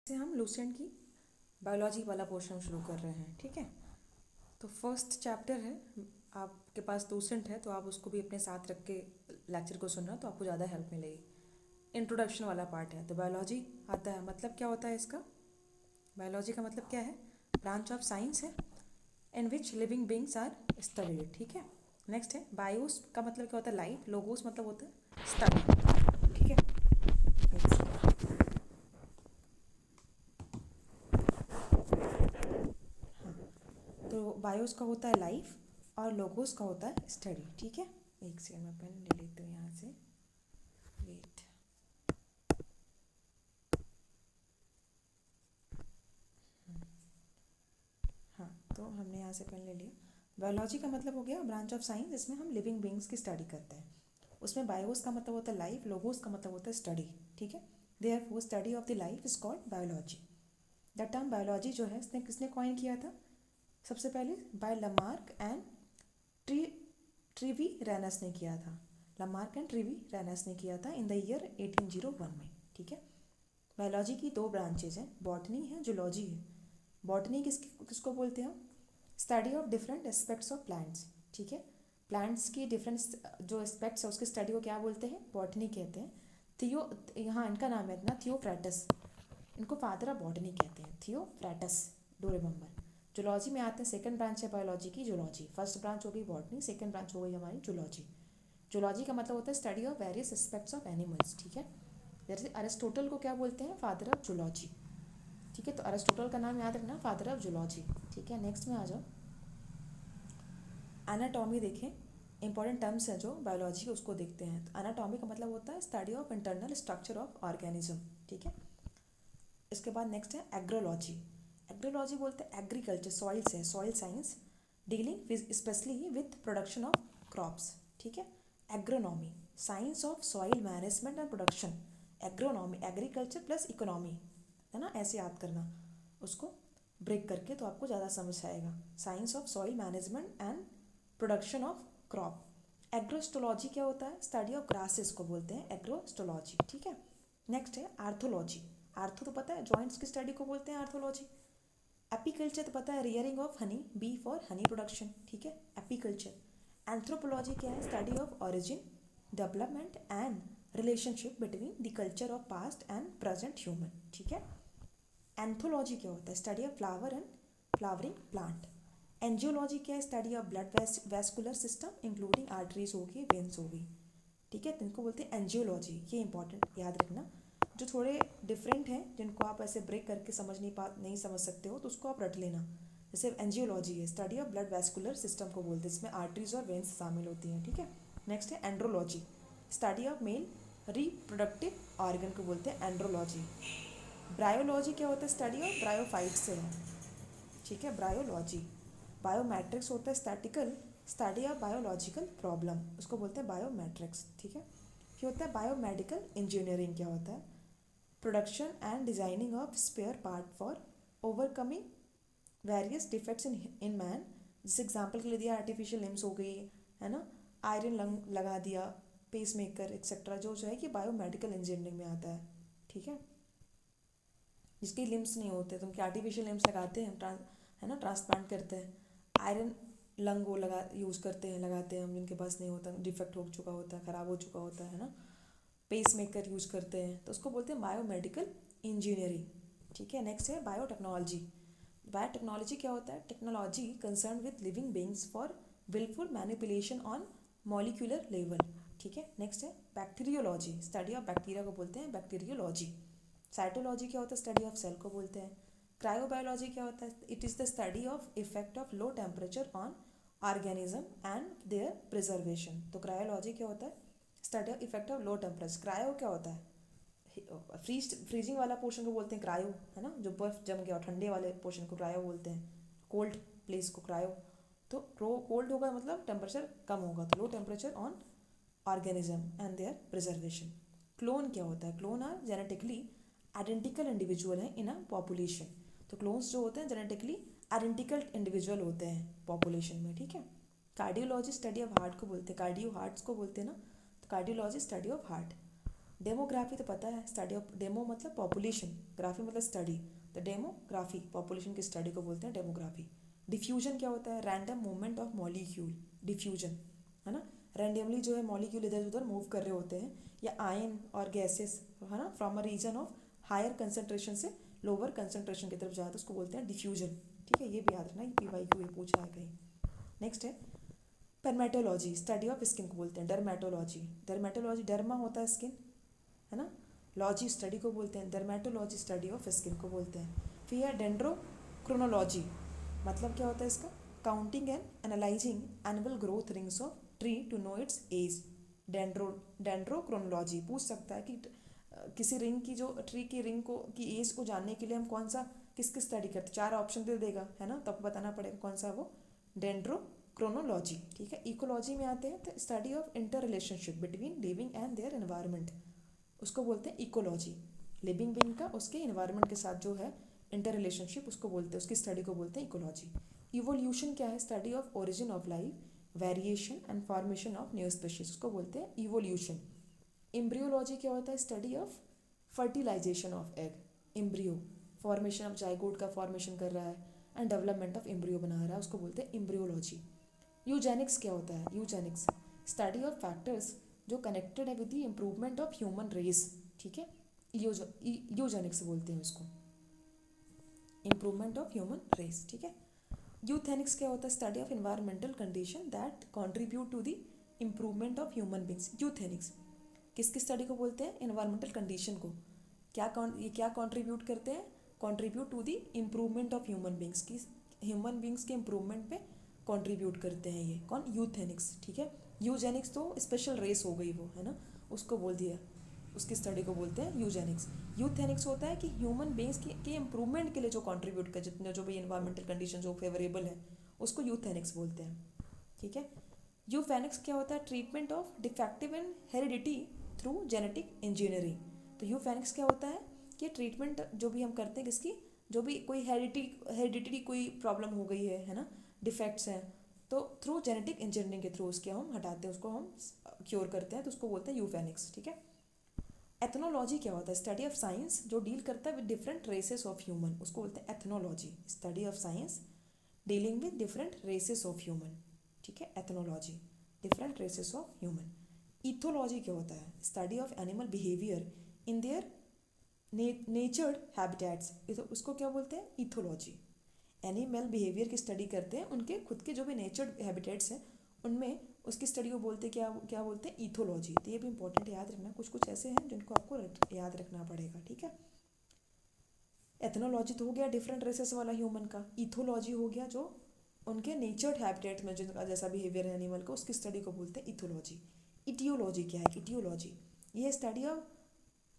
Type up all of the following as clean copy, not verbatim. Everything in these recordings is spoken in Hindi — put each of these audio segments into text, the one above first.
से हम लूसेंट की बायोलॉजी वाला पोर्शन शुरू कर रहे हैं, ठीक है। तो फर्स्ट चैप्टर है, आपके पास लूसेंट है तो आप उसको भी अपने साथ रख के लेक्चर को सुनना तो आपको ज़्यादा हेल्प मिलेगी। इंट्रोडक्शन वाला पार्ट है तो बायोलॉजी आता है, मतलब क्या होता है इसका। बायोलॉजी का मतलब क्या है, ब्रांच ऑफ साइंस है in which living beings are studied, ठीक है। नेक्स्ट है बायोस का मतलब क्या होता है, लाइफ। लोगोस मतलब होता है स्टडी, ठीक है। तो बायोस का होता है लाइफ और लोगोस का होता है स्टडी, ठीक है। एक सेकंड में पेन ले लेती हूँ यहाँ से, वेट। हाँ, तो हमने यहाँ से पेन ले लिया। बायोलॉजी का मतलब हो गया ब्रांच ऑफ साइंस, इसमें हम लिविंग बींग्स की स्टडी करते हैं। उसमें बायोस का मतलब होता है लाइफ, लोगोस का मतलब होता है स्टडी, ठीक है। Therefore study of the life is called biology. The term biology जो है इसने किसने कॉइन किया था, सबसे पहले बाय लमार्क एंड ट्री ट्रीवी रैनस ने किया था। लमार्क एंड ट्रीवी रैनस ने किया था इन द ईयर 1801 में, ठीक है। बायोलॉजी की दो ब्रांचेज हैं, बॉटनी है, जूलॉजी है। बॉटनी किसको बोलते हैं, study of different aspects of plants, ठीक है। प्लांट्स की डिफरेंट जो एस्पेक्ट्स है उसकी स्टडी को क्या बोलते हैं, बॉटनी कहते हैं। थियो, यहाँ इनका नाम है इतना, थियोफ्रैटस, इनको फादर ऑफ बॉटनी कहते हैं, थियोफ्रैटस, डू रिमेंबर। जूलॉजी में आते हैं, सेकंड ब्रांच है बायोलॉजी की जूलॉजी। फर्स्ट ब्रांच हो गई बॉटनी, सेकंड ब्रांच हो गई हमारी जूलॉजी। जूलॉजी का मतलब होता है study of various aspects of animals, ठीक है। जैसे अरिस्टोटल को क्या बोलते हैं, फादर ऑफ जूलॉजी, ठीक है। तो अरिस्टोटल का नाम याद रखना, फादर ऑफ जूलॉजी, ठीक है। नेक्स्ट में आ जाओ, एनाटॉमी देखें। इंपॉर्टेंट टर्म्स हैं जो बायोलॉजी के उसको देखते हैं। तो एनाटॉमी का मतलब होता है study of internal structure of organism, ठीक है। इसके बाद नेक्स्ट है एग्रोलॉजी। एग्रोलॉजी बोलते हैं एग्रीकल्चर, सॉइल से, soil science dealing specially with production of crops, ठीक है। Agronomy, science of soil management and production. Agronomy agriculture plus economy, है ना, ऐसे याद करना उसको ब्रेक करके तो आपको ज़्यादा समझ आएगा। Science of soil management and production of crop. Agrostology क्या होता है, स्टडी ऑफ ग्रासेस को बोलते हैं एग्रोस्टोलॉजी, ठीक है। नेक्स्ट है आर्थोलॉजी। आर्थो तो पता है जॉइंट्स की स्टडी को बोलते हैं आर्थोलॉजी। एपीकल्चर तो पता है rearing of honey, bee for honey production, ठीक है, एपीकल्चर। एंथ्रोपोलॉजी क्या है, study of origin, development and relationship between the culture of past and present human, ठीक है। एंथोलॉजी क्या होता है, study of flower and flowering plant. Angiology क्या है, study of blood vascular system including arteries हो गई, वेन्स हो गई, ठीक है। तो इनको बोलते हैं एंजियोलॉजी, ये इंपॉर्टेंट याद रखना। जो थोड़े डिफरेंट हैं जिनको आप ऐसे ब्रेक करके नहीं समझ सकते हो तो उसको आप रट लेना। जैसे एंजियोलॉजी है, study of blood vascular system को बोलते हैं, इसमें आर्टरीज और वेन्स शामिल होती हैं, ठीक है। नेक्स्ट है andrology, study of male reproductive organ को बोलते हैं एंड्रोलॉजी। ब्रायोलॉजी क्या होता है, स्टडी ऑफ ब्रायोफाइट से है, ठीक है, ब्रायोलॉजी। बायोमेट्रिक्स होता है statistical study of biological problem, उसको बोलते हैं बायोमेट्रिक्स, ठीक है। फिर होता है बायोमेडिकल इंजीनियरिंग, क्या होता है, production and designing of spare part for overcoming various defects in man. जैसे एग्जाम्पल के लिए दिया आर्टिफिशियल लिम्स हो गई, है ना, आयरन लंग लगा दिया, पेस मेकर एक्सेट्रा, जो है कि बायोमेडिकल इंजीनियरिंग में आता है, ठीक है। जिसके लिम्स नहीं होते, तुम क्या आर्टिफिशियल लिम्स लगाते हैं, है ना, ट्रांसप्लांट करते हैं। आयरन लंग वो लगा यूज़ करते हैं, लगाते हैं हम, जिनके पास नहीं होता, डिफेक्ट हो चुका होता है, ख़राब हो चुका होता है ना, पेस मेकर यूज़ करते हैं, तो उसको बोलते हैं बायोमेडिकल इंजीनियरिंग, ठीक है। नेक्स्ट है बायोटेक्नोलॉजी। बायोटेक्नोलॉजी क्या होता है, technology concern with living beings for willful manipulation on molecular level, ठीक है। नेक्स्ट है बैक्टीरियोलॉजी, स्टडी ऑफ बैक्टीरिया को बोलते हैं बैक्टीरियोलॉजी। साइटोलॉजी क्या होता है, स्टडी ऑफ सेल को बोलते हैं। क्रायोबायोलॉजी क्या होता है, it is the study of effect of low temperature on organism and their preservation. तो क्रायोलॉजी क्या होता है, study of effect of low temperature. Cryo क्या होता है, फ्रीजिंग वाला पोर्शन को बोलते हैं क्रायो, है ना, जो बर्फ जम गया, ठंडे वाले पोर्शन को क्रायो बोलते हैं, कोल्ड प्लेस को क्रायो। तो कोल्ड होगा मतलब टेम्परेचर कम होगा, तो low temperature on organism and their preservation. Clone क्या होता है, clone are genetically identical individual हैं इन अ पॉपुलेशन। तो क्लोन्स जो होते हैं जेनेटिकली आइडेंटिकल इंडिविजुअल होते हैं पॉपुलेशन में, ठीक है। कार्डियोलॉजी स्टडी ऑफ हार्ट को बोलते हैं, कार्डियो हार्ट्स को बोलते हैं ना, तो cardiology study of heart. Demography तो पता है, स्टडी ऑफ डेमो मतलब पॉपुलेशन, ग्राफी मतलब स्टडी, तो डेमोग्राफी पॉपुलेशन की स्टडी को बोलते हैं डेमोग्राफी। डिफ्यूजन क्या होता है? Random movement of molecule, diffusion है ना, रैंडमली जो है मॉलिक्यूल इधर उधर मूव कर रहे होते हैं, या आयन और गैसेस है ना, from a region of higher concentration से लोअर कंसनट्रेशन की तरफ जाता है, उसको बोलते हैं डिफ्यूजन। ठीक है, ये भी याद रखना, ये PYQ ये पूछा है कहीं। नेक्स्ट है परमेटोलॉजी, स्टडी ऑफ स्किन को बोलते हैं डर्मेटोलॉजी। डर्मेटोलॉजी, डर्मा होता है स्किन है ना, लॉजी स्टडी को बोलते हैं, डर्मेटोलॉजी स्टडी ऑफ स्किन को बोलते हैं। फिर है डेंड्रोक्रोनोलॉजी, मतलब क्या होता है इसका? Counting and analysing annual growth rings of tree to know its age. Dendrochronology पूछ सकता है कि किसी रिंग की, जो ट्री की रिंग को की एज को जानने के लिए हम कौन सा किसकी स्टडी करते, 4 ऑप्शन दे देगा है ना, तो आपको बताना पड़ेगा कौन सा वो, डेंड्रोक्रोनोलॉजी। ठीक है, इकोलॉजी में आते हैं तो study of inter relationship between living and their environment, उसको बोलते हैं इकोलॉजी। लिविंग बीइंग का उसके इन्वायरमेंट के साथ जो है इंटर रिलेशनशिप, उसको बोलते हैं, उसकी स्टडी को बोलते हैं इकोलॉजी। इवोल्यूशन क्या है? Study of origin of life, variation and formation of new species, उसको बोलते हैं इवोल्यूशन। एम्ब्रियोलॉजी क्या होता है? Study of fertilisation of egg, embryo, formation of zygote का फॉर्मेशन कर रहा है एंड डेवलपमेंट ऑफ एम्ब्रियो बना रहा है, उसको बोलते हैं एम्ब्रियोलॉजी। यूजेनिक्स क्या होता है? यूजेनिक्स स्टडी ऑफ फैक्टर्स जो कनेक्टेड है with the improvement of human race. ठीक है, यूजेनिक्स बोलते हैं उसको, इम्प्रूवमेंट ऑफ ह्यूमन रेस। ठीक है, यूथेनिक्स क्या होता है? Study of environmental condition that contribute to the improvement of human beings. Euthenics किसकी स्टडी को बोलते हैं? एनवायरमेंटल कंडीशन को। ये क्या कंट्रीब्यूट करते हैं? Contribute to the improvement of human beings की, ह्यूमन बींग्स के इम्प्रूवमेंट पे कंट्रीब्यूट करते हैं ये कौन? यूथेनिक्स। ठीक है, यूजेनिक्स तो स्पेशल रेस हो गई वो है ना, उसको बोल दिया, उसकी स्टडी को बोलते हैं यूजेनिक्स। यूथेनिक्स होता है कि ह्यूमन बींग्स के इम्प्रूवमेंट के लिए जो कंट्रीब्यूट कर, जितने जो भी इन्वायरमेंटल कंडीशन जो फेवरेबल है, उसको यूथेनिक्स बोलते हैं। ठीक है, यूफेनिक्स क्या होता है? Treatment of defective and heredity through genetic engineering. तो यूफेनिक्स क्या होता है कि ट्रीटमेंट जो भी हम करते हैं किसकी, जो भी कोई हेरिडिटी कोई प्रॉब्लम हो गई है ना, डिफेक्ट्स हैं, तो थ्रू जेनेटिक इंजीनियरिंग के थ्रू उसके हम हटाते हैं, उसको हम क्योर करते हैं, तो उसको बोलते हैं यूफेनिक्स। ठीक है, एथनोलॉजी क्या होता है? स्टडी ऑफ साइंस जो डील करता है with different races of human, उसको बोलते हैं ethnology. Study of science dealing with different races of human. ठीक है, ethnology, different races of human. Ethology क्या होता है? Study of animal behaviour in their natural habitats, उसको क्या बोलते हैं? इथोलॉजी। एनिमल बिहेवियर की स्टडी करते हैं, उनके खुद के जो भी नेचर्ड हैबिटेट्स हैं उनमें, उसकी स्टडी को बोलते क्या क्या बोलते हैं? इथोलॉजी। तो ये भी इंपॉर्टेंट याद रखना, कुछ कुछ ऐसे हैं जिनको आपको याद रखना पड़ेगा। ठीक है, एथनोलॉजी तो हो गया डिफरेंट रेसेस वाला ह्यूमन का, इथोलॉजी हो गया जो उनके नेचर्ड हैबिटेट में जिनका जैसा बिहेवियर है एनिमल का, उसकी स्टडी को बोलते हैं इथोलॉजी। इटियोलॉजी क्या है? इटियोलॉजी ये study of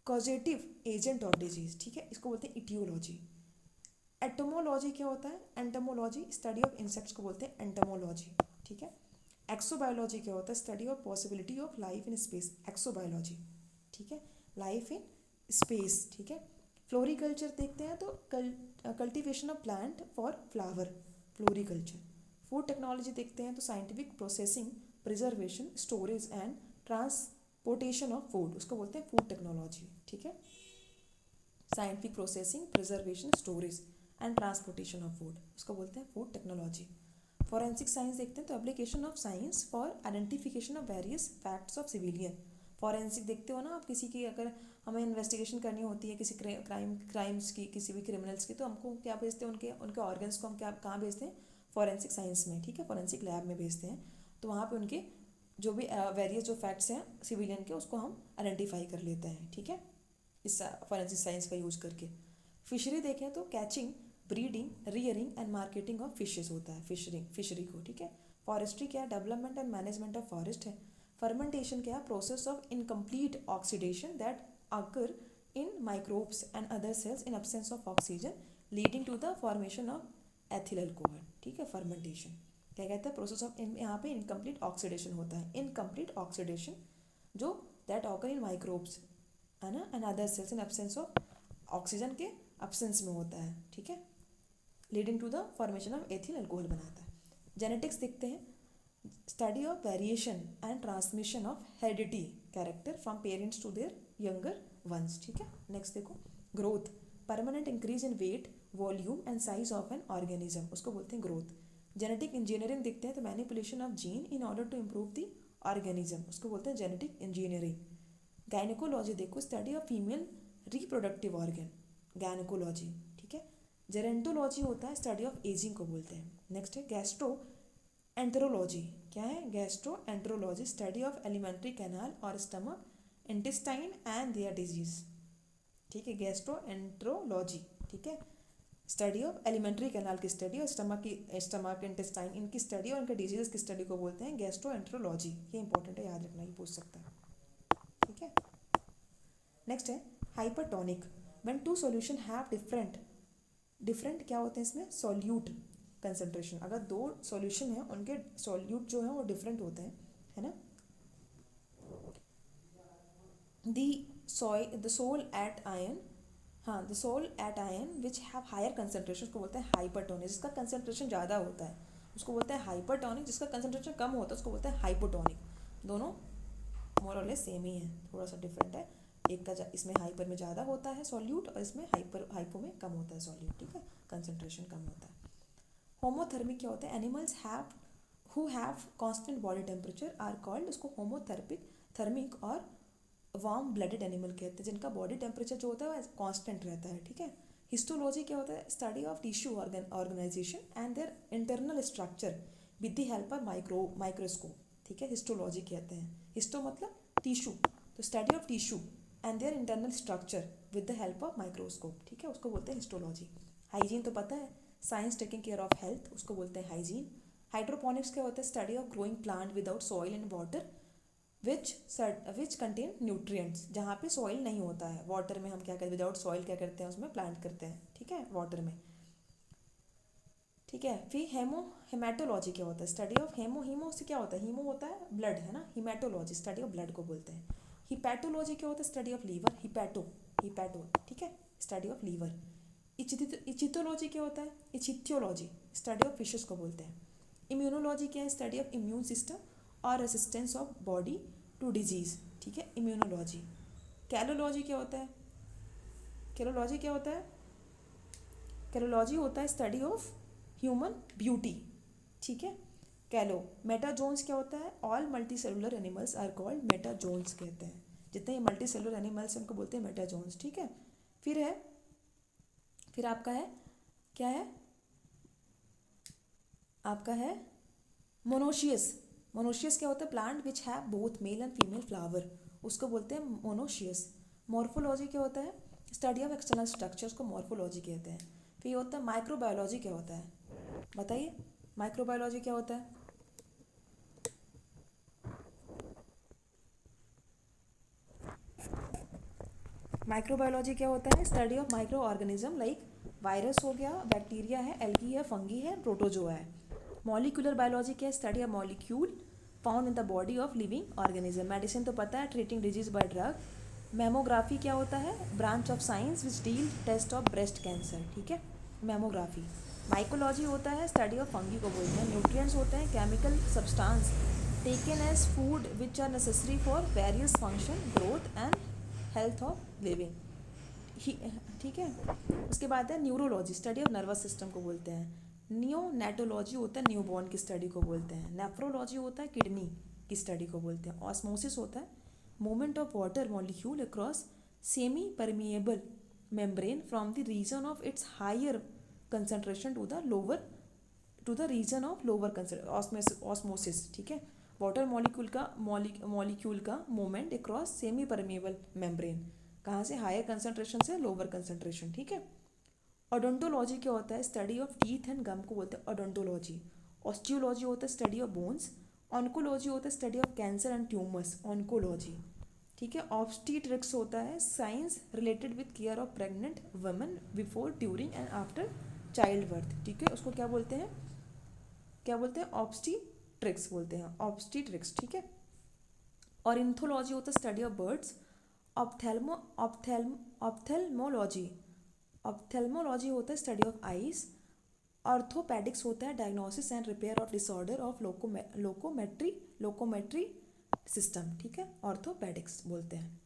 causative agent of disease. ठीक है, इसको बोलते हैं इटियोलॉजी। एटोमोलॉजी क्या होता है? एंटोमोलॉजी स्टडी ऑफ इंसेक्ट्स को बोलते हैं एंटोमोलॉजी। ठीक है, एक्सोबायोलॉजी क्या होता है? Study of possibility of life in space, exobiology. ठीक है, लाइफ इन स्पेस। ठीक है, फ्लोरिकल्चर देखते हैं तो cultivation of plant for flower, floriculture. Food technology देखते हैं तो scientific processing, preservation, storage and transportation of food, उसको बोलते हैं फूड टेक्नोलॉजी। ठीक है, scientific processing, preservation, storage and transportation of food, उसको बोलते हैं फूड टेक्नोलॉजी। फॉरेंसिक साइंस देखते हैं तो application of science for identification of various facts of civilian. Forensic देखते हो ना आप, किसी की अगर हमें इन्वेस्टिगेशन करनी होती है किसी क्राइम्स की, किसी भी क्रिमिनल्स की, तो हमको क्या भेजते हैं? उनके उनके ऑर्गन्स को हम क्या कहाँ भेजते हैं? फॉरेंसिक साइंस में। ठीक है, फॉरेंसिक लैब में भेजते हैं, तो वहाँ पे उनके जो भी वेरियस जो फैक्ट्स हैं सिविलियन के, उसको हम आइडेंटिफाई कर लेते हैं। ठीक है, इस फॉरेंसिक साइंस का यूज करके। फिशरी देखें तो catching, breeding, rearing and marketing of fishes होता है फिशरी को। ठीक है, फॉरेस्ट्री क्या है? Development and management of forest है। फर्मेंटेशन क्या है? Process of incomplete oxidation that occur in microbes and other cells in absence of oxygen leading to the formation of ethyl alcohol. ठीक है, फर्मेंटेशन क्या कहता है? प्रोसेस ऑफ यहाँ पे इनकम्प्लीट ऑक्सीडेशन होता है, इनकम्प्लीट ऑक्सीडेशन जो दैट ऑकर इन माइक्रोब्स है ना and other cells in absence of oxygen के एब्सेंस में होता है। ठीक है, leading to the formation of ethyl alcohol बनाता है। जेनेटिक्स देखते हैं, study of variation and transmission of heredity character from parents to their younger ones, ठीक है। नेक्स्ट देखो, growth, permanent increase in weight, volume and size of an organism, उसको बोलते हैं ग्रोथ। जेनेटिक इंजीनियरिंग देखते हैं तो manipulation of gene in order to improve the organism, उसको बोलते हैं जेनेटिक इंजीनियरिंग। गायनिकोलॉजी देखो, study of female reproductive organ, gynaecology, ठीक है। जेरेंटोलॉजी होता है स्टडी ऑफ एजिंग को बोलते हैं। नेक्स्ट है गैस्ट्रो एंटेरोलॉजी, क्या है gastroenterology, study of alimentary canal और stomach, intestine and their disease, ठीक है। गैस्ट्रो एंटेरोलॉजी, ठीक है, स्टडी ऑफ एलिमेंट्री कैनाल की स्टडी और स्टमक इंटेस्टाइन इनकी स्टडी और इनके डिजीज की स्टडी को बोलते हैं गैस्ट्रो एंटेरोलॉजी। ये इंपॉर्टेंट है, याद रखना, ये पूछ सकता है, ठीक है। नेक्स्ट है hypertonic, when two solution have different क्या होते हैं इसमें, सॉल्यूट कंसंट्रेशन, अगर दो सॉल्यूशन है उनके सॉल्यूट जो है वो डिफरेंट होते हैं, है ना। द सोल एट आयन, हाँ the solution which have higher concentration उसको बोलते हैं हाइपरटोनिक, जिसका कंसंट्रेशन ज़्यादा होता है उसको बोलते हैं हाइपरटोनिक, जिसका कंसंट्रेशन कम होता है उसको बोलते हैं हाइपोटोनिक। दोनों मोर और लेस सेम ही है, थोड़ा सा डिफरेंट है, एक का इसमें हाइपर में ज़्यादा होता है सॉल्यूट और इसमें हाइपो में कम होता है सॉल्यूट, ठीक है, कंसंट्रेशन कम होता है। होमोथर्मिक क्या होता है, animals who have constant body temperature are called, उसको थर्मिक और वार्म ब्लडेड एनिमल कहते हैं, जिनका बॉडी टेम्परेचर जो होता है कांस्टेंट रहता है, ठीक है। हिस्टोलॉजी क्या होता है, study of tissue organization and their internal structure with the help of microscope, ठीक है, हिस्टोलॉजी कहते हैं। हिस्टो मतलब टिश्यू, तो study of tissue and their internal structure with the help of microscope, ठीक है, उसको बोलते हैं हिस्टोलॉजी। हाइजीन तो पता है, science taking care of health, उसको बोलते हैं हाइजीन। हाइड्रोपोनिक्स क्या होता है, study of growing plant without soil and water which contain nutrients, जहाँ पे सॉइल नहीं होता है, वाटर में हम क्या करते हैं, विदाउट सॉइल क्या करते हैं उसमें प्लांट करते हैं, ठीक है, वाटर में, ठीक है। फिर हेमाटोलॉजी क्या होता है, स्टडी ऑफ हीमो से क्या होता है, हीमो होता है ब्लड, है ना, हीमेटोलॉजी स्टडी ऑफ ब्लड को बोलते हैं। हिपैटोलॉजी क्या होता है, स्टडी ऑफ लीवर, हिपैटो, ठीक है, स्टडी ऑफ लीवर। इचिथोलॉजी क्या होता है, इचिथियोलॉजी स्टडी ऑफ फिशेस को बोलते हैं। इम्यूनोलॉजी क्या है, स्टडी ऑफ इम्यून सिस्टम और resistance of body to disease, ठीक है, इम्यूनोलॉजी। कैलोलॉजी क्या होता है, कैलोलॉजी क्या होता है, कैलोलॉजी होता है स्टडी ऑफ ह्यूमन ब्यूटी, ठीक है, कैलो। मेटाजोन्स क्या होता है, all multicellular animals are called metazoans कहते हैं, जितने ये मल्टी सेलुलर एनिमल्स उनको बोलते हैं मेटाजोन्स, ठीक है। फिर आपका है क्या है, आपका है मोनोशियस क्या होता है, plant which have both male and female flower, उसको बोलते हैं मोनोशियस। मॉर्फोलॉजी क्या होता है, स्टडी ऑफ एक्सटर्नल स्ट्रक्चर्स को मॉर्फोलॉजी कहते हैं। फिर होता है माइक्रोबायोलॉजी क्या होता है, बताइए माइक्रोबायोलॉजी क्या होता है। माइक्रोबायोलॉजी क्या होता है, study of micro organism like virus हो गया, बैक्टीरिया है, एल्गी है, फंगी है, प्रोटोजोआ है। मॉलिक्यूलर बायोलॉजी क्या है, study of molecule found in the body of living organism. Medicine तो पता है, treating disease by drug. Mammography क्या होता है, branch of science which deal test of breast cancer, ठीक है, मेमोग्राफी। माइकोलॉजी होता है स्टडी ऑफ फंगी को बोलते हैं। न्यूट्रिएंट्स होते हैं chemical substance taken as food which are necessary for various function, growth and health of living, ठीक है। उसके बाद है neurology, study of nervous system को बोलते हैं। नियोनेटोलॉजी होता है न्यूबॉर्न की स्टडी को बोलते हैं। नेफ्रोलॉजी होता है किडनी की स्टडी को बोलते हैं। ऑस्मोसिस होता है movement of water molecule across semi permeable membrane from the region of its higher concentration to the region of lower osmosis, ठीक है। वाटर मॉलिक्यूल का movement across semi permeable membrane, कहाँ से, हायर कंसंट्रेशन से लोअर कंसंट्रेशन, ठीक है। ओडोंटोलॉजी क्या होता है, study of teeth and gum को बोलते हैं ओडोंटोलॉजी। ऑस्टियोलॉजी होता है स्टडी ऑफ बोन्स। ऑन्कोलॉजी होता है study of cancer and tumours, oncology, ठीक है। ऑब्स्टीट्रिक्स होता है science related with care of pregnant women before, during and after child birth, ठीक है, उसको क्या बोलते हैं, ऑब्स्टीट्रिक्स बोलते हैं, ऑब्स्टीट्रिक्स, ठीक है। और इंथोलॉजी होता है स्टडी ऑफ बर्ड्स। ऑप्थेल्मोलॉजी होता है स्टडी ऑफ आइज। ऑर्थोपेडिक्स होता है diagnosis and repair of disorder of locomotory system, ठीक है, ऑर्थोपेडिक्स बोलते हैं।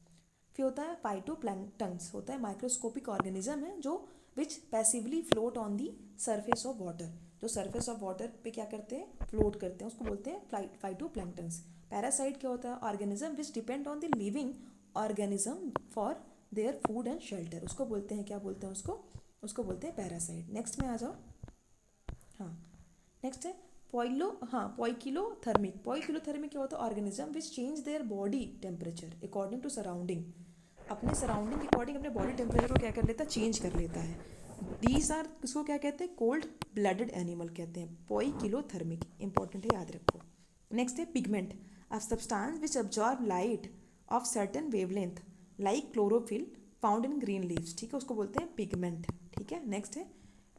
फिर होता है फाइटोप्लैंक्टन्स, होता है माइक्रोस्कोपिक ऑर्गेनिज्म है जो which passively float on the surface of water, जो सरफेस ऑफ वाटर पे क्या करते हैं, फ्लोट करते हैं, उसको बोलते हैं फाइटोप्लैंक्टन्स। पैरासाइट क्या होता है, organism which depend on the living organism for their food and shelter, उसको बोलते हैं, क्या बोलते हैं उसको, उसको बोलते हैं पैरासाइट। नेक्स्ट में आ जाओ। हाँ, नेक्स्ट है पॉइकिलोथर्मिक। पॉइकिलोथर्मिक क्या होता है, organism which change their body temperature according to surrounding, अपने सराउंडिंग के अकॉर्डिंग अपने बॉडी टेम्परेचर को क्या कर लेता है, चेंज कर लेता है। दीज आर, इसको क्या कहते हैं, कोल्ड ब्लडेड एनिमल कहते हैं, पॉइकिलोथर्मिक, इंपॉर्टेंट है, याद रखो। नेक्स्ट है pigment, a substance which absorb light of certain wavelength like chlorophyll found in green leaves, ठीक है, उसको बोलते हैं पिगमेंट, ठीक है। नेक्स्ट है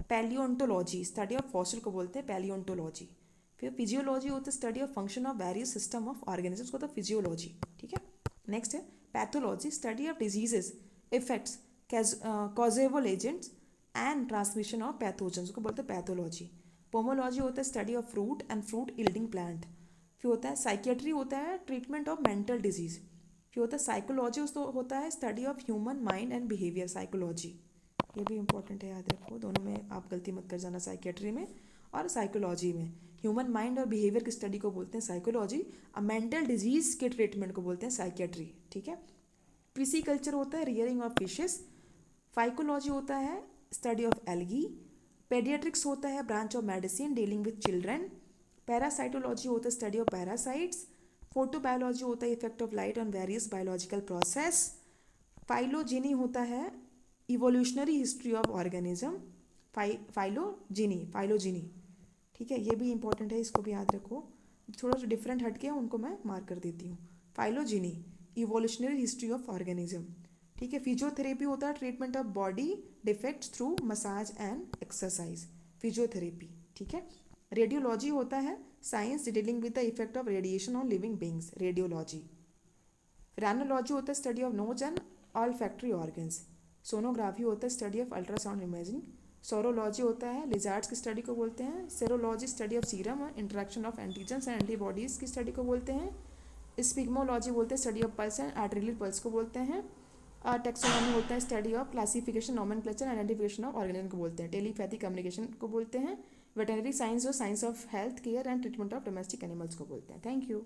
पैलियोंटोलॉजी, स्टडी ऑफ फॉसिल को बोलते हैं पैलियोंटोलॉजी। फिर फिजियोलॉजी होता है study of function of various system of organisms को, तो फिजियोलॉजी, ठीक है। नेक्स्ट है pathology, study of diseases effects causable agents and transmission of pathogens को बोलते हैं पैथोलॉजी। पोमोलॉजी होता है study of fruit and fruit yielding plant. फिर होता है साइकेट्री, होता है ट्रीटमेंट ऑफ मेंटल डिजीज। फिर होता है साइकोलॉजी, उसको होता है study of human mind and behaviour, psychology, ये भी इंपॉर्टेंट है, याद रखो, दोनों में आप गलती मत कर जाना, साइकेट्री में और साइकोलॉजी में। ह्यूमन माइंड और बिहेवियर की स्टडी को बोलते हैं साइकोलॉजी, और मेंटल डिजीज के ट्रीटमेंट को बोलते हैं साइकेट्री, ठीक है। पिसीकल्चर होता है रियरिंग ऑफ फिशेस। फाइकोलॉजी होता है स्टडी ऑफ एल्गी। पेडियाट्रिक्स होता है branch of medicine dealing with children. Parasitology होता है स्टडी ऑफ पैरासाइट्स। फोटोबायोलॉजी होता है effect of light on various biological process. Phylogeny होता है evolutionary history of organism, phylogeny, ठीक है, ये भी इंपॉर्टेंट है, इसको भी याद रखो। थोड़ा सा डिफरेंट हटके उनको मैं मार्क कर देती हूँ। Phylogeny evolutionary history of organism, ठीक है। फिजियोथेरेपी होता है treatment of body defects through massage and exercise, physiotherapy, ठीक है। रेडियोलॉजी होता है science dealing with the effect of radiation on living beings, radiology. Rhinology होता है study of nose and olfactory organs. Sonography होता है study of ultrasound imaging. Saurology होता है लिजार्ड्स की स्टडी को बोलते हैं। सेरोलॉजी स्टडी ऑफ सीरम और interaction of antigens and antibodies की स्टडी को बोलते हैं। स्पिग्मोलॉजी बोलते हैं study of pulse and arterial pulse को बोलते हैं। और टेक्सोनॉमी होता है study of classification, nomenclature, identification of organism को बोलते हैं। टेलीपैथी कम्युनिकेशन को बोलते हैं। वेटनरी साइंस और science of health care and treatment of domestic animals को बोलते हैं। Thank you.